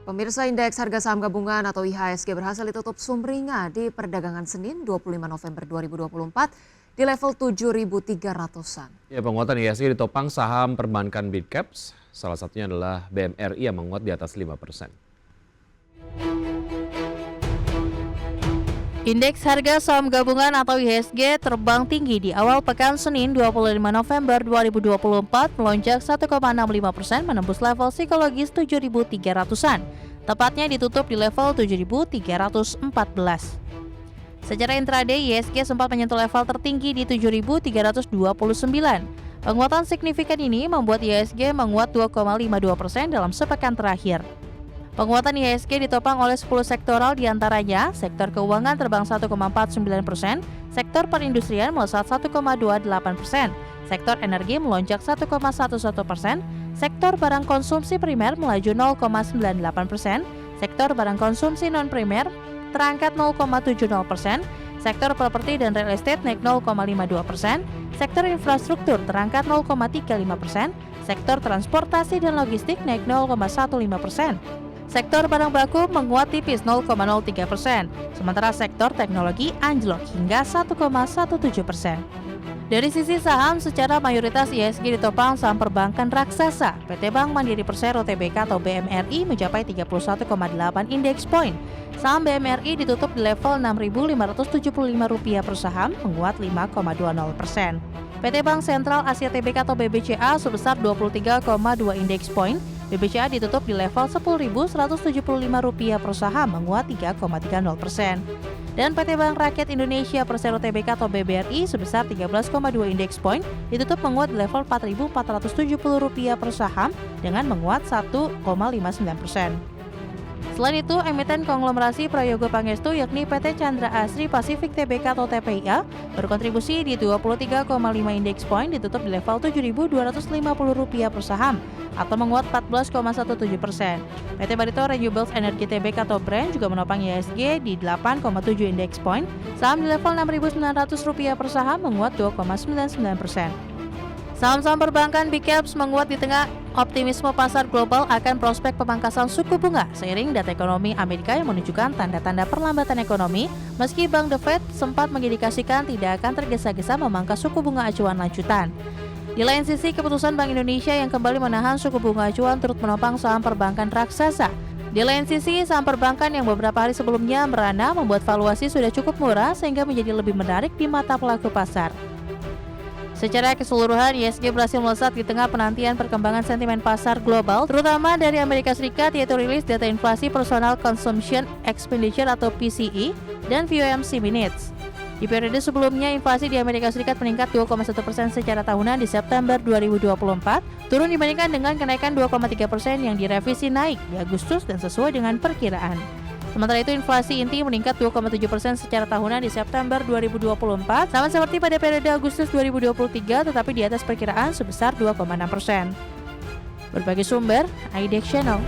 Pemirsa, indeks harga saham gabungan atau IHSG berhasil ditutup sumringah di perdagangan Senin 25 November 2024 di level 7.300-an. Ya, penguatan IHSG ditopang saham perbankan Big Caps, salah satunya adalah BMRI yang menguat di atas 5%. Indeks harga saham gabungan atau IHSG terbang tinggi di awal pekan Senin 25 November 2024 melonjak 1,65% menembus level psikologis 7.300-an. Tepatnya ditutup di level 7.314. Secara intraday, IHSG sempat menyentuh level tertinggi di 7.329. Penguatan signifikan ini membuat IHSG menguat 2,52% dalam sepekan terakhir. Penguatan IHSG ditopang oleh 10 sektoral diantaranya, sektor keuangan terbang 1,49%, sektor perindustrian melesat 1,28%, sektor energi melonjak 1,11%, sektor barang konsumsi primer melaju 0,98%, sektor barang konsumsi non-primer terangkat 0,70%, sektor properti dan real estate naik 0,52%, sektor infrastruktur terangkat 0,35%, sektor transportasi dan logistik naik 0,15%. Sektor barang baku menguat tipis 0,03%, sementara sektor teknologi anjlok hingga 1,17%. Dari sisi saham, secara mayoritas IHSG ditopang saham perbankan raksasa. PT Bank Mandiri Persero Tbk atau BMRI mencapai 31,8 indeks point. Saham BMRI ditutup di level Rp6.575 per saham, menguat 5,20%. PT Bank Sentral Asia Tbk atau BBCA sebesar 23,2 indeks point. BBCA ditutup di level Rp10.175 per saham, menguat 3,30%. Dan PT Bank Rakyat Indonesia Persero Tbk atau BBRI sebesar 13,2 indeks point, ditutup menguat di level Rp4.470 per saham dengan menguat 1,59%. Selain itu, emiten konglomerasi Prayogo Pangestu yakni PT Chandra Asri Pasifik Tbk atau TPIA berkontribusi di 23,5 indeks point, ditutup di level Rp7.250 per saham atau menguat 14,17%. PT Barito Renewables Energy Tbk atau BREN juga menopang IHSG di 8,7 indeks point, saham di level Rp6.900 per saham menguat 2,99%. Saham-saham perbankan Big Caps menguat di tengah optimisme pasar global akan prospek pemangkasan suku bunga seiring data ekonomi Amerika yang menunjukkan tanda-tanda perlambatan ekonomi, meski Bank The Fed sempat mengindikasikan tidak akan tergesa-gesa memangkas suku bunga acuan lanjutan. Di lain sisi, keputusan Bank Indonesia yang kembali menahan suku bunga acuan turut menopang saham perbankan raksasa. Di lain sisi, saham perbankan yang beberapa hari sebelumnya merana membuat valuasi sudah cukup murah sehingga menjadi lebih menarik di mata pelaku pasar. Secara keseluruhan, IHSG berhasil melesat di tengah penantian perkembangan sentimen pasar global, terutama dari Amerika Serikat, yaitu rilis data inflasi Personal Consumption Expenditure atau PCE dan FOMC Minutes. Di periode sebelumnya, inflasi di Amerika Serikat meningkat 2,1% secara tahunan di September 2024, turun dibandingkan dengan kenaikan 2,3% yang direvisi naik di Agustus dan sesuai dengan perkiraan. Sementara itu, inflasi inti meningkat 2,7% secara tahunan di September 2024, sama seperti pada periode Agustus 2023, tetapi di atas perkiraan sebesar 2,6%. Berbagai sumber, IDEX Channel.